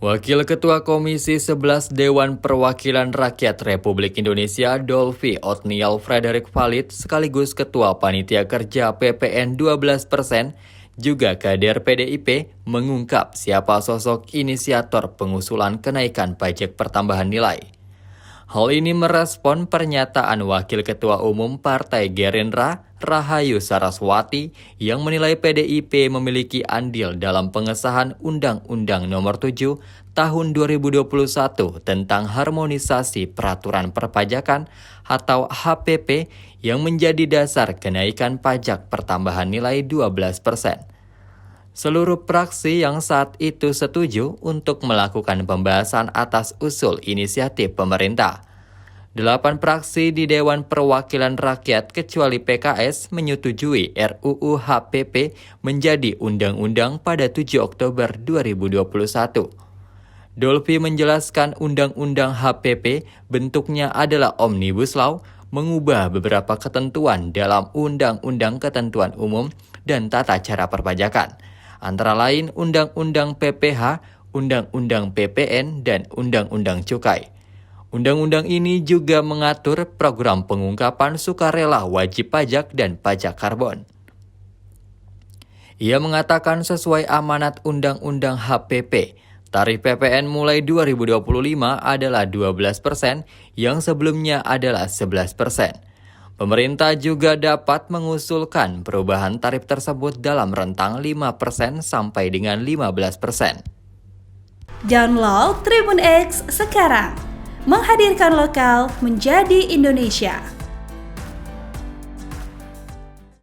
Wakil Ketua Komisi 11 Dewan Perwakilan Rakyat Republik Indonesia Dolfi Othniel Frederick Valid sekaligus Ketua Panitia Kerja PPN 12% juga kader PDIP mengungkap siapa sosok inisiator pengusulan kenaikan pajak pertambahan nilai. Hal ini merespon pernyataan Wakil Ketua Umum Partai Gerindra, Rahayu Saraswati, yang menilai PDIP memiliki andil dalam pengesahan Undang-Undang Nomor 7 Tahun 2021 tentang Harmonisasi Peraturan Perpajakan atau HPP yang menjadi dasar kenaikan pajak pertambahan nilai 12%. Seluruh fraksi yang saat itu setuju untuk melakukan pembahasan atas usul inisiatif pemerintah. 8 fraksi di Dewan Perwakilan Rakyat kecuali PKS menyetujui RUU HPP menjadi undang-undang pada 7 Oktober 2021. Dolfi menjelaskan Undang-Undang HPP bentuknya adalah Omnibus Law, mengubah beberapa ketentuan dalam Undang-Undang Ketentuan Umum dan Tata Cara Perpajakan, antara lain Undang-Undang PPH, Undang-Undang PPN, dan Undang-Undang Cukai. Undang-undang ini juga mengatur program pengungkapan sukarela wajib pajak dan pajak karbon. Ia mengatakan sesuai amanat Undang-Undang HPP, tarif PPN mulai 2025 adalah 12% yang sebelumnya adalah 11%. Pemerintah juga dapat mengusulkan perubahan tarif tersebut dalam rentang 5% sampai dengan 15%. Download Tribun X sekarang, menghadirkan lokal menjadi Indonesia.